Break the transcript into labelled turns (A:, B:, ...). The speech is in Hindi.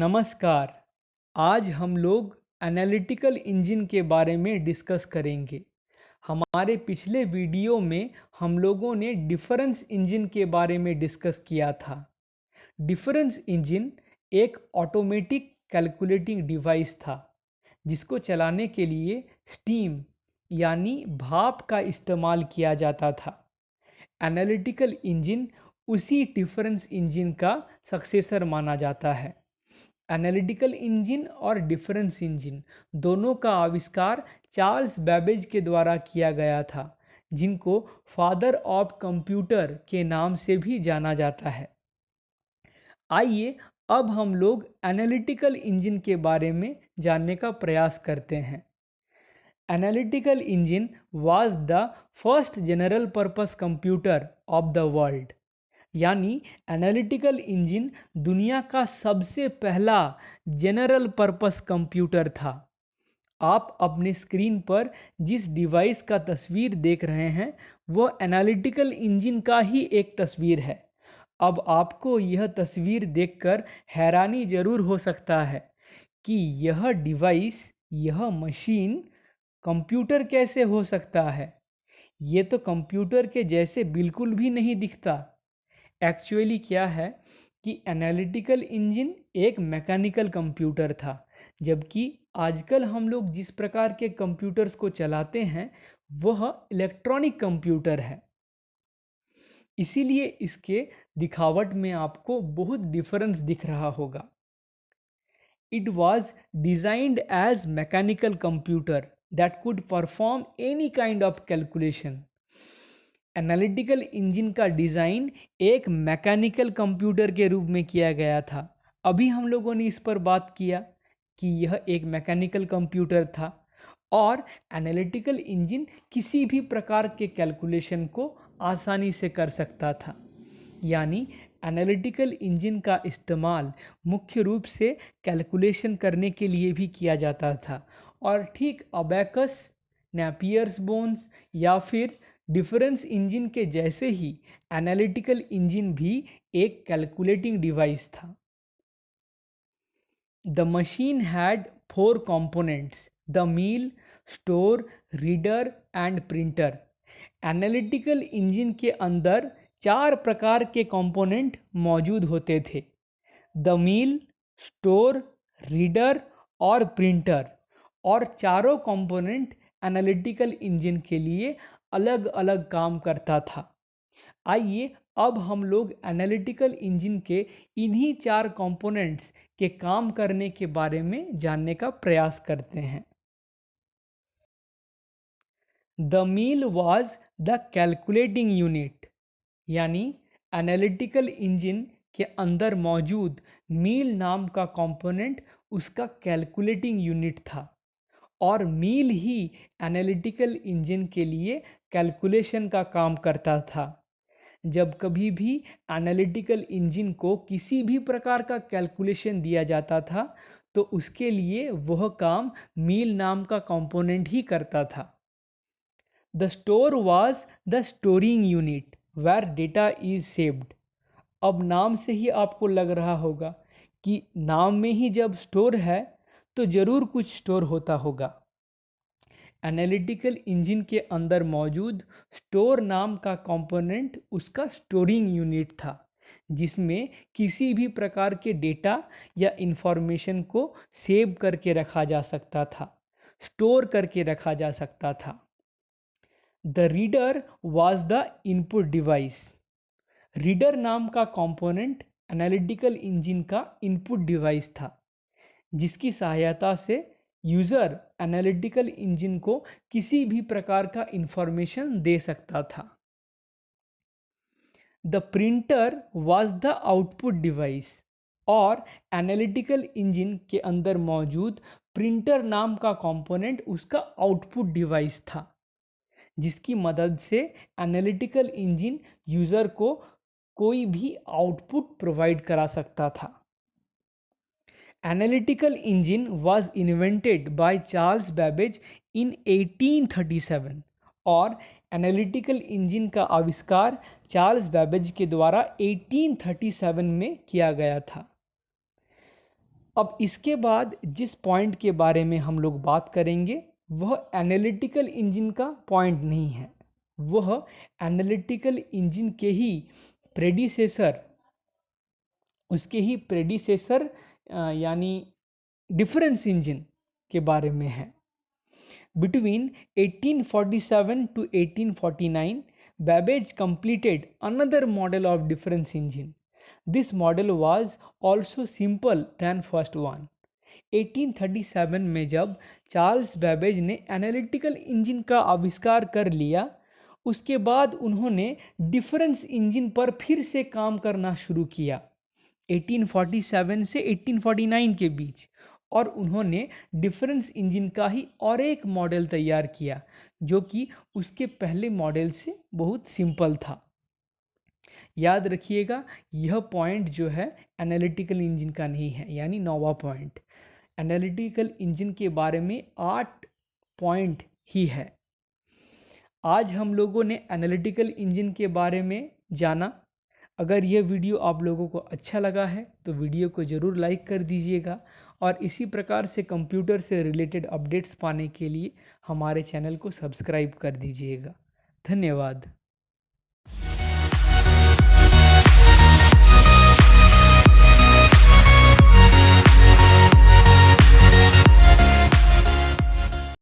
A: नमस्कार। आज हम लोग एनालिटिकल इंजन के बारे में डिस्कस करेंगे। हमारे पिछले वीडियो में हम लोगों ने डिफरेंस इंजन के बारे में डिस्कस किया था। डिफरेंस इंजन एक ऑटोमेटिक कैलकुलेटिंग डिवाइस था जिसको चलाने के लिए स्टीम यानी भाप का इस्तेमाल किया जाता था। एनालिटिकल इंजन उसी डिफरेंस इंजन का सक्सेसर माना जाता है। एनालिटिकल इंजन और डिफरेंस इंजन दोनों का आविष्कार चार्ल्स बैबेज के द्वारा किया गया था, जिनको फादर ऑफ कंप्यूटर के नाम से भी जाना जाता है। आइए अब हम लोग एनालिटिकल इंजन के बारे में जानने का प्रयास करते हैं। Analytical engine was the first general purpose computer of the world. यानी एनालिटिकल इंजन दुनिया का सबसे पहला जनरल पर्पस कंप्यूटर था। आप अपने स्क्रीन पर जिस डिवाइस का तस्वीर देख रहे हैं वह एनालिटिकल इंजन का ही एक तस्वीर है। अब आपको यह तस्वीर देखकर हैरानी जरूर हो सकता है कि यह डिवाइस, यह मशीन कंप्यूटर कैसे हो सकता है। ये तो कंप्यूटर के जैसे बिल्कुल भी नहीं दिखता। एक्चुअली क्या है कि एनालिटिकल इंजन एक मैकेनिकल कंप्यूटर था, जबकि आजकल हम लोग जिस प्रकार के कंप्यूटर्स को चलाते हैं वह इलेक्ट्रॉनिक कंप्यूटर है। इसीलिए इसके दिखावट में आपको बहुत डिफरेंस दिख रहा होगा। It was designed as mechanical computer that could perform any kind of calculation. Analytical engine का डिज़ाइन एक मैकेनिकल कंप्यूटर के रूप में किया गया था। अभी हम लोगों ने इस पर बात किया कि यह एक मैकेनिकल कंप्यूटर था और एनालिटिकल इंजन किसी भी प्रकार के कैलकुलेशन को आसानी से कर सकता था। यानी एनालिटिकल इंजन का इस्तेमाल मुख्य रूप से कैलकुलेशन करने के लिए भी किया जाता था और ठीक अबैकस, नेपियर्स बोन्स या फिर डिफरेंस इंजन के जैसे ही एनालिटिकल इंजन भी एक कैलकुलेटिंग डिवाइस था। The machine had 4 components: the mill, store, reader and printer. Analytical engine के अंदर 4 प्रकार के कंपोनेंट मौजूद होते थे: द मील, स्टोर, रीडर और प्रिंटर। और चारों कंपोनेंट एनालिटिकल इंजन के लिए अलग अलग काम करता था। आइए अब हम लोग एनालिटिकल इंजन के इन्हीं 4 कंपोनेंट्स के काम करने के बारे में जानने का प्रयास करते हैं। The mill was the calculating unit. यानी एनालिटिकल इंजन के अंदर मौजूद मील नाम का कंपोनेंट उसका कैलकुलेटिंग यूनिट था और मील ही एनालिटिकल इंजन के लिए कैलकुलेशन का काम करता था। जब कभी भी एनालिटिकल इंजन को किसी भी प्रकार का कैलकुलेशन दिया जाता था तो उसके लिए वह काम मील नाम का कंपोनेंट ही करता था। The store was the storing unit where data is saved. अब नाम से ही आपको लग रहा होगा कि नाम में ही जब स्टोर है तो जरूर कुछ स्टोर होता होगा। एनालिटिकल इंजन के अंदर मौजूद स्टोर नाम का कंपोनेंट उसका स्टोरिंग यूनिट था, जिसमें किसी भी प्रकार के डेटा या इंफॉर्मेशन को सेव करके रखा जा सकता था, स्टोर करके रखा जा सकता था। The reader was the input device. Reader नाम का कंपोनेंट एनालिटिकल इंजन का इनपुट डिवाइस था, जिसकी सहायता से यूजर एनालिटिकल इंजन को किसी भी प्रकार का इंफॉर्मेशन दे सकता था। The printer was the output device. और एनालिटिकल इंजन के अंदर मौजूद प्रिंटर नाम का कंपोनेंट उसका आउटपुट डिवाइस था, जिसकी मदद से एनालिटिकल इंजन यूजर को कोई भी आउटपुट प्रोवाइड करा सकता था। Analytical engine was invented by Charles Babbage in 1837 और एनालिटिकल इंजन का आविष्कार चार्ल्स बैबेज के द्वारा 1837 में किया गया था। अब इसके बाद जिस पॉइंट के बारे में हम लोग बात करेंगे वह एनालिटिकल इंजन का पॉइंट नहीं है, वह एनालिटिकल इंजन के ही प्रेडिसेसर यानी डिफरेंस इंजन के बारे में है। Between 1847 to 1849, Babbage completed another model of difference engine. This model was also simple than first one. 1837 में जब चार्ल्स बैबेज ने एनालिटिकल इंजन का आविष्कार कर लिया, उसके बाद उन्होंने डिफरेंस इंजन पर फिर से काम करना शुरू किया 1847 से 1849 के बीच, और उन्होंने डिफरेंस इंजन का ही और एक मॉडल तैयार किया जो कि उसके पहले मॉडल से बहुत सिंपल था। याद रखिएगा, यह पॉइंट जो है एनालिटिकल इंजन का नहीं है, यानी 9वां पॉइंट। एनालिटिकल इंजन के बारे में 8 पॉइंट ही है। आज हम लोगों ने एनालिटिकल इंजन के बारे में जाना। अगर यह वीडियो आप लोगों को अच्छा लगा है तो वीडियो को ज़रूर लाइक कर दीजिएगा, और इसी प्रकार से कंप्यूटर से रिलेटेड अपडेट्स पाने के लिए हमारे चैनल को सब्सक्राइब कर दीजिएगा। धन्यवाद।